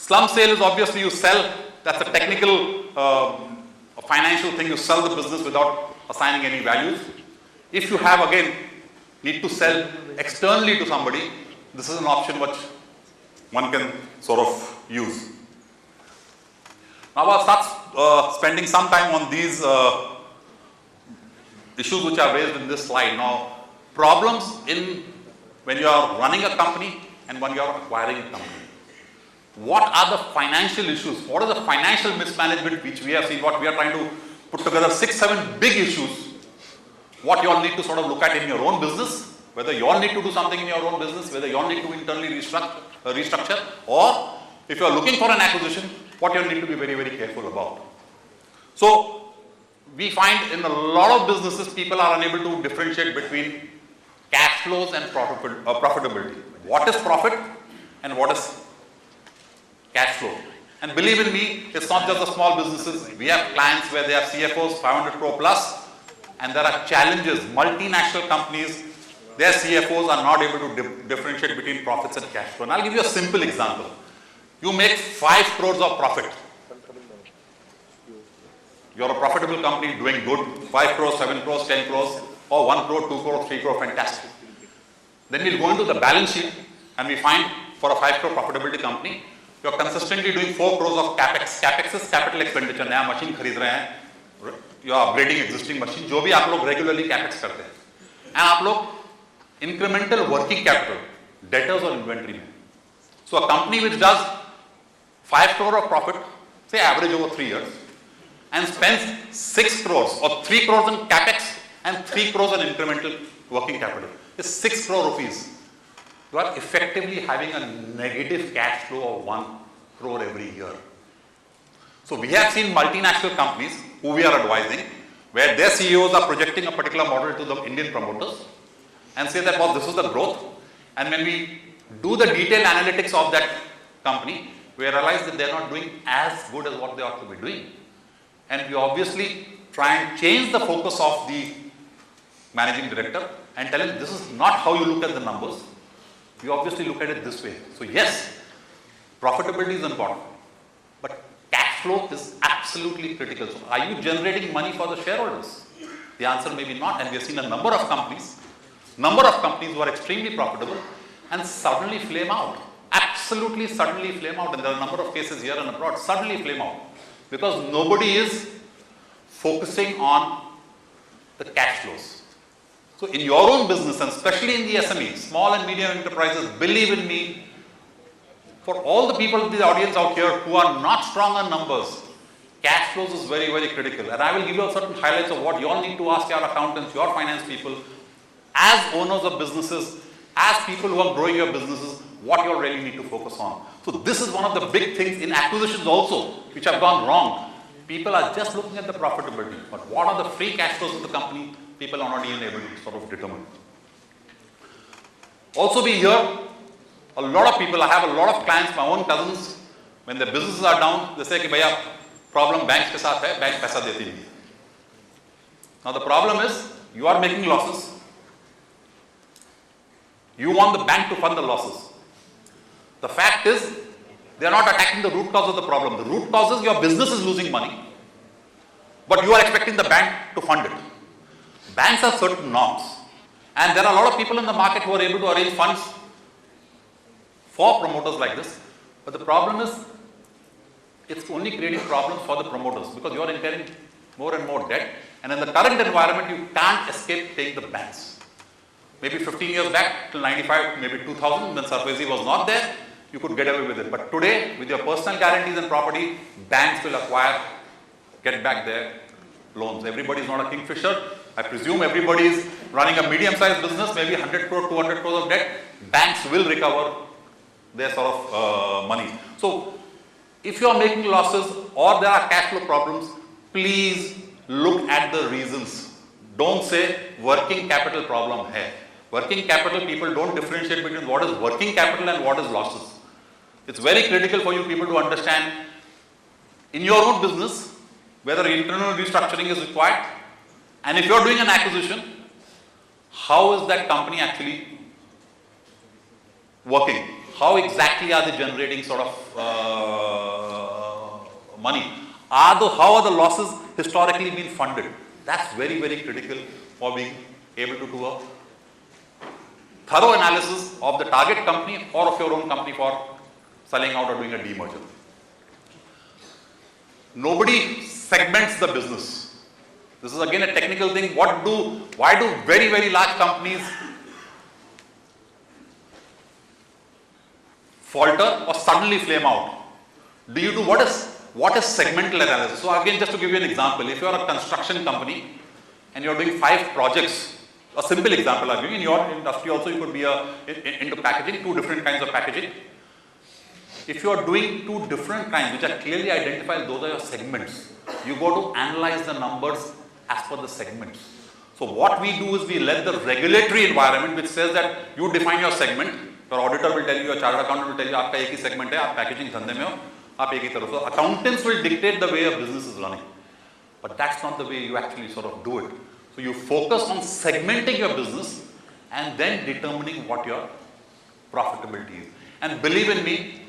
Slum sale is obviously you sell, that's a technical, a financial thing, you sell the business without assigning any values. If you have, again, need to sell externally to somebody, this is an option which one can sort of use. Now I'll start spending some time on these issues which are raised in this slide. Now, problems in when you are running a company and when you are acquiring a company. What are the financial issues? What is the financial mismanagement which we have seen? What we are trying to put together 6, 7 big issues. What you all need to sort of look at in your own business, whether you all need to do something in your own business, whether you all need to internally restructure, or if you are looking for an acquisition, what you need to be very, very careful about. So, we find in a lot of businesses, people are unable to differentiate between cash flows and profitability. What is profit and what is cash flow? And believe in me, it's not just the small businesses. We have clients where they have CFOs 500 crore plus, and there are challenges. Multinational companies, their CFOs are not able to differentiate between profits and cash flow. And I'll give you a simple example. You make 5 crores of profit. You're a profitable company doing good, 5 crores, 7 crores, 10 crores, or 1 crore, 2 crore, 3 crore, fantastic. Then we'll go into the balance sheet and we find for a 5 crore profitability company, you're consistently doing 4 crores of capex. Capex is capital expenditure. नया machine खरीद रहे हैं, you are upgrading existing machine, जो भी आप लोग regularly capex करते हैं. And आप लोग incremental working capital, debtors or inventory में. So a company which does 5 crore of profit, say average over 3 years, and spends 6 crores or 3 crores in capex and 3 crores in incremental working capital. It's 6 crore rupees. You are effectively having a negative cash flow of 1 crore every year. So we have seen multinational companies who we are advising, where their CEOs are projecting a particular model to the Indian promoters and say that, well, this is the growth. And when we do the detailed analytics of that company, we realize that they're not doing as good as what they ought to be doing. And we obviously try and change the focus of the managing director and tell him this is not how you look at the numbers. You obviously look at it this way. So yes, profitability is important, but cash flow is absolutely critical. So are you generating money for the shareholders? The answer may be not, and we have seen a number of companies who are extremely profitable and suddenly flame out. Absolutely suddenly flame out, and there are a number of cases here and abroad, suddenly flame out. Because nobody is focusing on the cash flows. So in your own business, and especially in the SME, small and medium enterprises, believe in me, for all the people in the audience out here who are not strong on numbers, cash flows is very, very critical. And I will give you certain highlights of what you all need to ask your accountants, your finance people, as owners of businesses, as people who are growing your businesses, what you all really need to focus on. So this is one of the big things in acquisitions also, which have gone wrong. People are just looking at the profitability, but what are the free cash flows of the company? People are not even able to sort of determine. Also we hear a lot of people, I have a lot of clients, my own cousins, when their businesses are down, they say कि भैया problem banks के साथ है, bank पैसा देती नहीं. Now the problem is, you are making losses. You want the bank to fund the losses. The fact is, they are not attacking the root cause of the problem. The root cause is your business is losing money, but you are expecting the bank to fund it. Banks have certain norms, and there are a lot of people in the market who are able to arrange funds for promoters like this. But the problem is, it's only creating problems for the promoters because you are incurring more and more debt, and in the current environment, you can't escape paying the banks. Maybe 15 years back till 95, maybe 2000, when Sarkozy was not there, you could get away with it. But today, with your personal guarantees and property, banks will get back their loans. Everybody is not a kingfisher. I presume everybody is running a medium-sized business, maybe 100 crore, 200 crores of debt. Banks will recover their sort of money. So, if you are making losses or there are cash flow problems, please look at the reasons. Don't say working capital problem hai. Working capital, people don't differentiate between what is working capital and what is losses. It's very critical for you people to understand in your own business whether internal restructuring is required, and if you're doing an acquisition, how is that company actually working? how exactly are they generating sort of money? How are the losses historically been funded? That's very, very critical for being able to do a thorough analysis of the target company or of your own company for selling out or doing a demerger. Nobody segments the business. This is again a technical thing. Why do very, very large companies falter or suddenly flame out? Do you do what is segmental analysis? So again, just to give you an example, if you are a construction company and you are doing 5 projects, a simple example I'm giving, in your industry also you could be into packaging, 2 different kinds of packaging. If you are doing 2 different kinds which are clearly identified, those are your segments. You go to analyze the numbers as per the segments. So what we do is we let the regulatory environment which says that you define your segment. Your auditor will tell you, your chartered accountant will tell you, आपका एक ही segment है, आप packaging धंधे में हो, आप एक ही तरफ. So accountants will dictate the way a business is running, but that's not the way you actually sort of do it. So you focus on segmenting your business and then determining what your profitability is. And believe in me,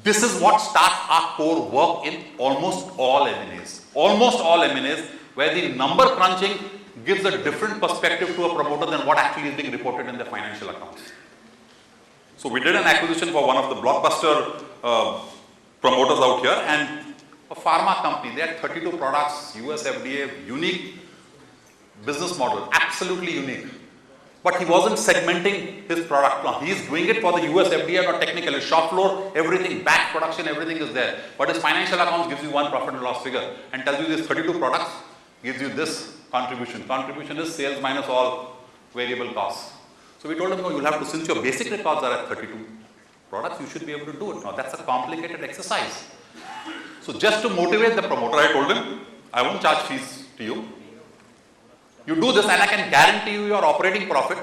this is what starts our core work in almost all M&As. Almost all M&As, where the number crunching gives a different perspective to a promoter than what actually is being reported in the financial accounts. So we did an acquisition for one of the blockbuster promoters out here, and a pharma company. They had 32 products, US FDA, unique business model, absolutely unique. But he wasn't segmenting his product plan. He's doing it for the US FDA, not technically. Shop floor, everything, batch production, everything is there. But his financial accounts gives you one profit and loss figure and tells you this 32 products gives you this contribution. Contribution is sales minus all variable costs. So we told him, no, you'll have to, since your basic records are at 32 products, you should be able to do it. Now that's a complicated exercise. So just to motivate the promoter, I told him, I won't charge fees to you. You do this and I can guarantee you your operating profit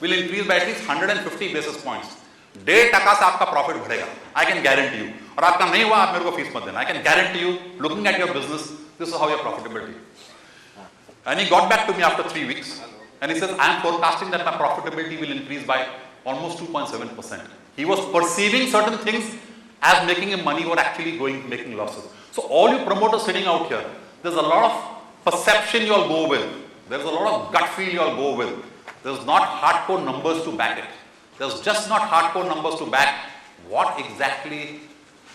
will increase by at least 150 basis points. 1.5% से आपका profit बढ़ेगा. I can guarantee you. और आपका नहीं हुआ, आप मेरे को fees मत देना. I can guarantee you, looking at your business, this is how your profitability. And he got back to me after 3 weeks and he says, I am forecasting that my profitability will increase by almost 2.7%. He was perceiving certain things as making him money or actually making losses. So all you promoters sitting out here, there's a lot of perception you all go with. There's a lot of gut feel you all go with. There's not hardcore numbers to back it. There's just not hardcore numbers to back what exactly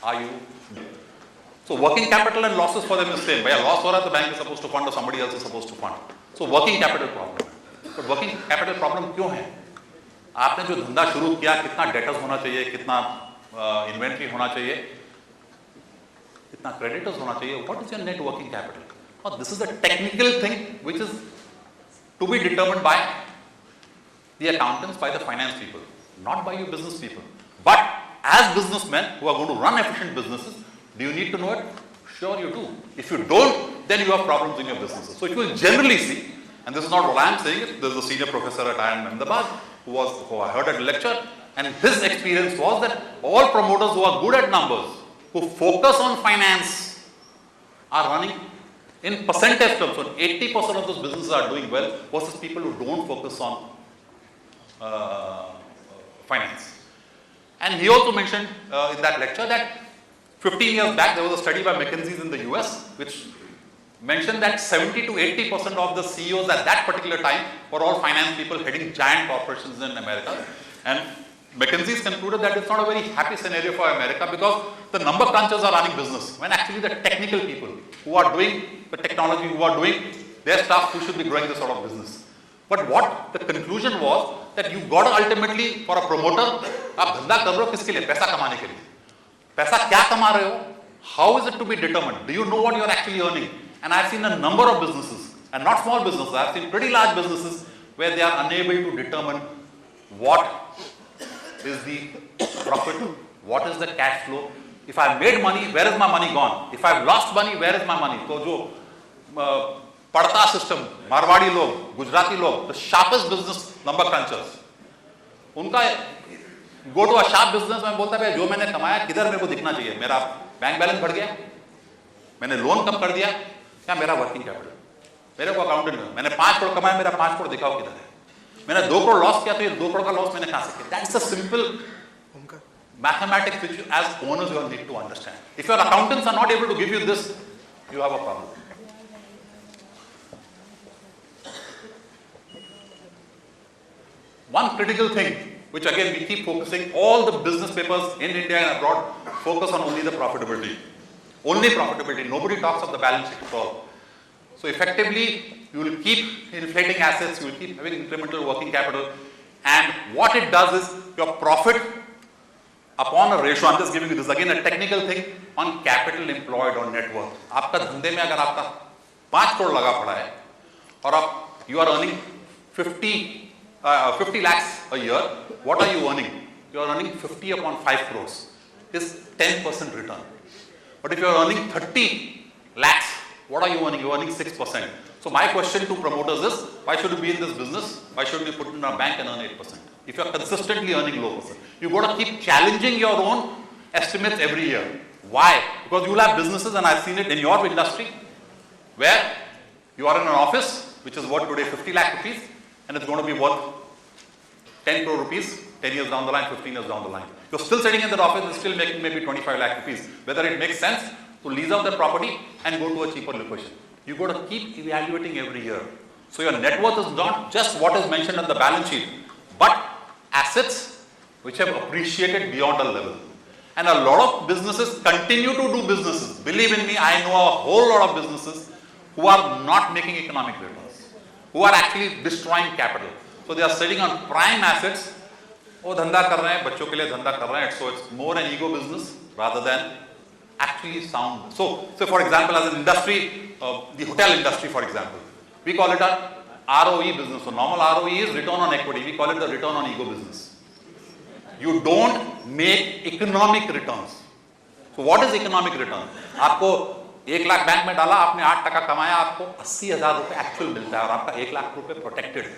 are you doing. So working capital and losses for them is same. By a loss or the bank is supposed to fund or somebody else is supposed to fund. So working capital problem. But working capital problem क्यों है? आपने जो धंधा शुरू किया, कितना debtors होना चाहिए, कितना इन्वेंट्री होना चाहिए, कितना क्रेडिटर्स होना चाहिए, what is your net working capital? Now this is a technical thing which is to be determined by the accountants, by the finance people, not by you business people. But as businessmen who are going to run efficient businesses, do you need to know it? Sure you do. If you don't, then you have problems in your businesses. So if you will generally see, and this is not what I am saying, there is a senior professor at IIM Ahmedabad who I heard at a lecture, and his experience was that all promoters who are good at numbers, who focus on finance, are running in percentage terms. So 80% of those businesses are doing well versus people who don't focus on finance. And he also mentioned in that lecture that 15 years back there was a study by McKinsey in the US which mentioned that 70 to 80% of the CEOs at that particular time were all finance people heading giant corporations in America. And McKinsey's concluded that it's not a very happy scenario for America because the number crunchers are running business when actually the technical people who are doing the technology, who are doing their stuff, who should be growing this sort of business. But what the conclusion was that you got to ultimately, for a promoter, आप धंधा कर रहे हो किसके लिए? पैसा कमाने के लिए. पैसा क्या कमा रहे हो? How is it to be determined? Do you know what you are actually earning? And I've seen a number of businesses, and not small businesses, I've seen pretty large businesses where they are unable to determine what is the profit, what is the cash flow. If I've made money, where is my money gone? If I've lost money, where is my money? So जो पड़ता system, Marwari लोग, गुजराती लोग, the sharpest business number crunchers, उनका go to a sharp business में बोलता है जो मैंने कमाया किधर मेरे को दिखना चाहिए, मेरा बैंक बैलेंस बढ़ गया, मैंने लोन कम कर दिया, क्या मेरा वर्किंग कैपिटल, मेरे को अकाउंटेंट में मैंने 5 करोड़ कमाया, मेरा 5 करोड़ दिखाओ किधर है, मैंने 2 करोड़ लॉस किया तो ये 2 करोड़ का लॉस मैंने कहाँ से किया. That's the simple mathematics which you, as owners you all need to understand. If your accountants are not able to give you this, you have a problem. One critical thing, which again we keep focusing, all the business papers in India and abroad focus on only the profitability. Only profitability. Nobody talks of the balance sheet at all. So effectively, you will keep inflating assets, you will keep having incremental working capital, and what it does is your profit upon a ratio, I'm just giving you this again a technical thing on capital employed or net worth. आपका धंधे में अगर आपका 5 करोड़ लगा पड़ा है और आप you are earning 50 lakhs a year, what are you earning? You are earning 50 upon 5 crores. Is 10% return. But if you are earning 30 lakhs, what are you earning? You are earning 6%. So my question to promoters is, why should you be in this business? Why should you put in a bank and earn 8%? If you are consistently earning low percent, you got to keep challenging your own estimates every year. Why? Because you will have businesses, and I've seen it in your industry, where you are in an office which is worth today 50 lakh rupees, and it's going to be worth 10 crore rupees 10 years down the line, 15 years down the line. You're still sitting in that office and still making maybe 25 lakh rupees. Whether it makes sense to lease out that property and go to a cheaper location. You got to keep evaluating every year. So your net worth is not just what is mentioned on the balance sheet, but assets which have appreciated beyond a level. And a lot of businesses continue to do businesses. Believe in me, I know a whole lot of businesses who are not making economic returns, who are actually destroying capital. So they are sitting on prime assets. वो धंधा कर रहे हैं, बच्चों के लिए धंधा कर रहे हैं. So it's more an ego business rather than actually sound. So for example, as an industry, the hotel industry, for example, we call it a ROE business. So normal ROE is return on equity. We call it the return on ego business. You don't make economic returns. So what is economic return? आपको 1 lakh bank में डाला, आपने 8% कमाया, आपको 80,000 रुपए actual मिलता है और आपका 1 लाख रुपए protected.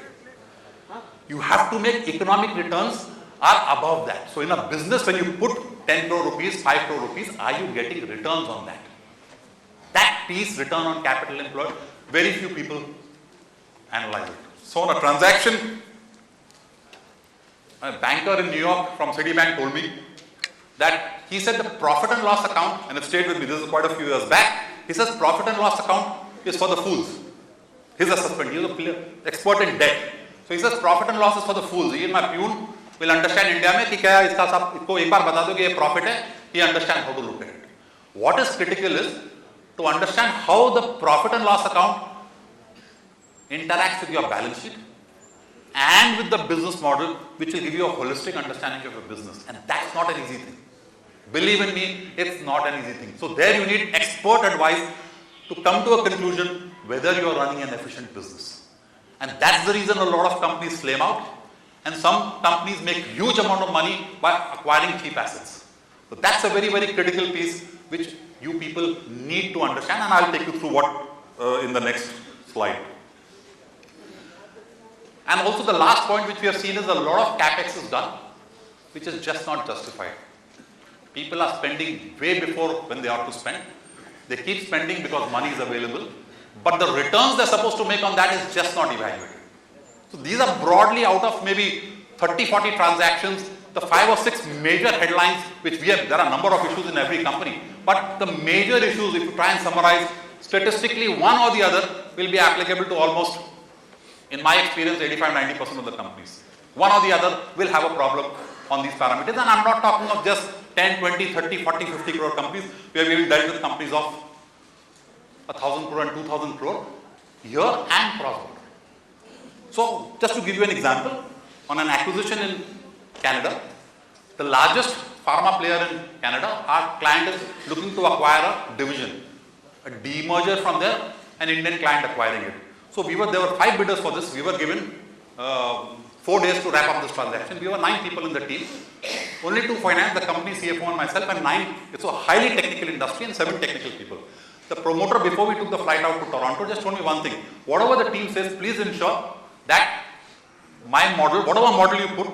You have to make economic returns are above that. So in a business, when you put 10 crore rupees, 5 crore rupees, are you getting returns on that? That piece, return on capital employed, very few people analyze it. So on a transaction, a banker in New York from Citibank told me that he said the profit and loss account, and it stayed with me, this is quite a few years back, he says profit and loss account is for the fools. His assessment, he is an expert in debt. So he says profit and loss is for the fools. He and my peon will understand India में कि क्या इसका सब इसको एक बार बता दो कि ये profit है, he understand how to look at it. What is critical is to understand how the profit and loss account interacts with your balance sheet and with the business model, which will give you a holistic understanding of your business. And that's not an easy thing. Believe in me, it's not an easy thing. So there you need expert advice to come to a conclusion whether you are running an efficient business. And that's the reason a lot of companies flame out, and some companies make huge amount of money by acquiring cheap assets. So that's a very, very critical piece which you people need to understand, and I'll take you through what in the next slide. And also the last point which we have seen is a lot of capex is done, which is just not justified. People are spending way before when they ought to spend. They keep spending because money is available, but the returns they're supposed to make on that is just not evaluated. So these are broadly out of maybe 30-40 transactions, the 5 or 6 major headlines which we have. There are a number of issues in every company, but the major issues, if you try and summarize, statistically one or the other will be applicable to almost, in my experience, 85-90% of the companies. One or the other will have a problem on these parameters, and I'm not talking of just 10, 20, 30, 40, 50 crore companies. We have even dealt with companies of 1,000 crore and 2,000 crore year and cross-border. So just to give you an example, on an acquisition in Canada, the largest pharma player in Canada, our client is looking to acquire a division, a demerger from there, an Indian client acquiring it. So there were 5 bidders for this. We were given 4 days to wrap up this transaction. We were 9 people in the team, only 2 finance, the company CFO and myself, and 9, it's a highly technical industry, and 7 technical people. The promoter, before we took the flight out to Toronto, just told me one thing: whatever the team says, please ensure that my model, whatever model you put,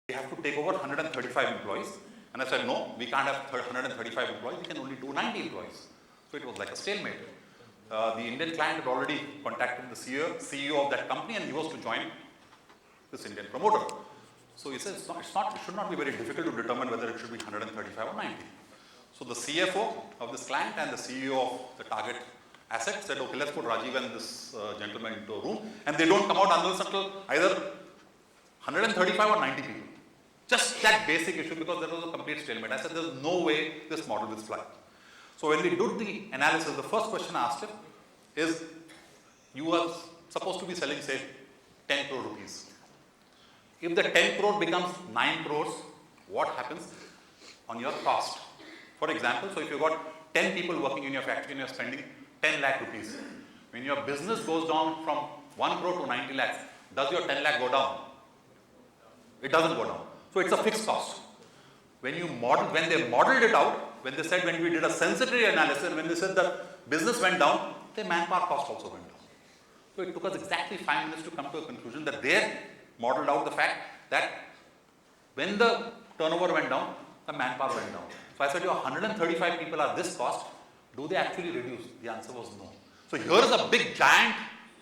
we have to take over 135 employees. And I said, no, we can't have 135 employees, we can only do 90 employees. So it was like a stalemate. The Indian client had already contacted the CEO of that company, and he was to join this Indian promoter. So he says it should not be very difficult to determine whether it should be 135 or 90. So the CFO of this client and the CEO of the target asset said, okay, let's put Rajeev and this gentleman into a room, and they don't come out unless until either 135 or 90 people. Just that basic issue, because there was a complete stalemate. I said, there's no way this model will fly. So when we did the analysis, the first question I asked him is, you are supposed to be selling, say, 10 crore rupees. If the 10 crore becomes 9 crores, what happens on your cost? For example, so if you've got 10 people working in your factory and you're spending 10 lakh rupees, when your business goes down from 1 crore to 90 lakhs, does your 10 lakh go down? It doesn't go down. So it's a fixed cost. When they modeled it out, when they said, when we did a sensitivity analysis, when they said the business went down, the manpower cost also went down. So it took us exactly 5 minutes to come to a conclusion that they modeled out the fact that when the turnover went down, the manpower went down. So I said, your 135 people are this cost, do they actually reduce? The answer was no. So here is a big, giant,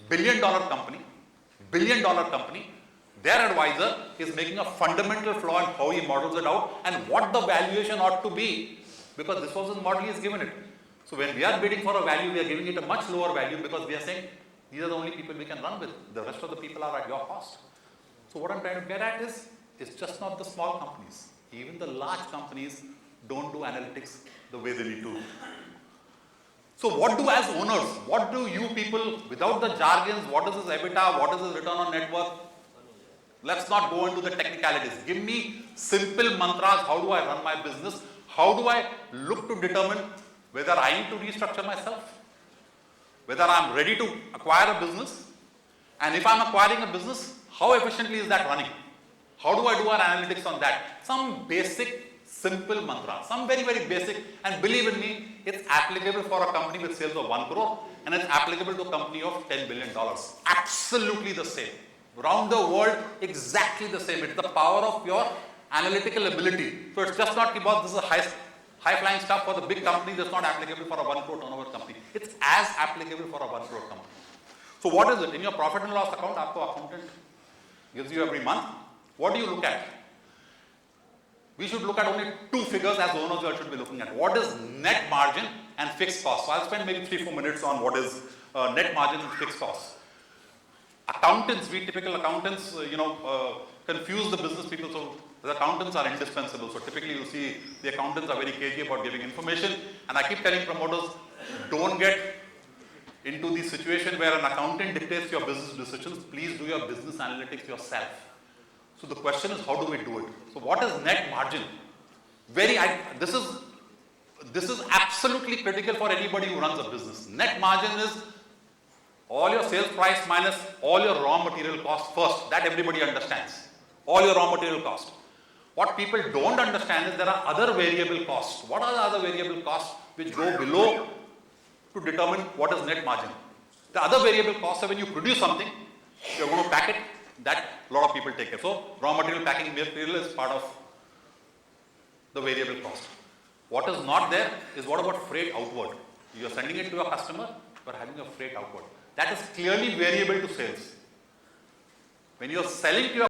billion-dollar company, their advisor is making a fundamental flaw in how he models it out and what the valuation ought to be, because this was his model, he has given it. So when we are bidding for a value, we are giving it a much lower value, because we are saying, these are the only people we can run with. The rest of the people are at your cost. So what I'm trying to get at is, it's just not the small companies. Even the large companies don't do analytics the way they need to. So what do, as owners, what do you people, without the jargons, what is this EBITDA, what is this return on net worth? Let's not go into the technicalities. Give me simple mantras. How do I run my business? How do I look to determine whether I need to restructure myself? Whether I'm ready to acquire a business? And if I'm acquiring a business, how efficiently is that running? How do I do our analytics on that? Some basic, simple mantra. Some very, very basic. And believe in me, it's applicable for a company with sales of 1 crore and it's applicable to a company of $10 billion. Absolutely the same. Around the world, exactly the same. It's the power of your analytical ability. So it's just not about this is high-flying stuff for the big company that's not applicable for a 1 crore turnover company. It's as applicable for a 1 crore company. So what is it? In your profit and loss account, aapko accountant gives you every month. What do you look at? We should look at only 2 figures as owners we should be looking at. What is net margin and fixed cost? So I'll spend maybe 3-4 minutes on what is net margin and fixed cost. Accountants, we typical accountants, confuse the business people. So the accountants are indispensable. So typically you see the accountants are very cagey about giving information. And I keep telling promoters, don't get into the situation where an accountant dictates your business decisions. Please do your business analytics yourself. So the question is, how do we do it? So what is net margin? This is absolutely critical for anybody who runs a business. Net margin is all your sales price minus all your raw material cost first. That everybody understands. All your raw material cost. What people don't understand is there are other variable costs. What are the other variable costs which go below to determine what is net margin? The other variable costs are when you produce something, you're going to pack it, that a lot of people take care. So raw material, packing material is part of the variable cost. What is not there is what about freight outward? You're sending it to your customer, you're having a freight outward. That is clearly variable to sales. When you're selling to your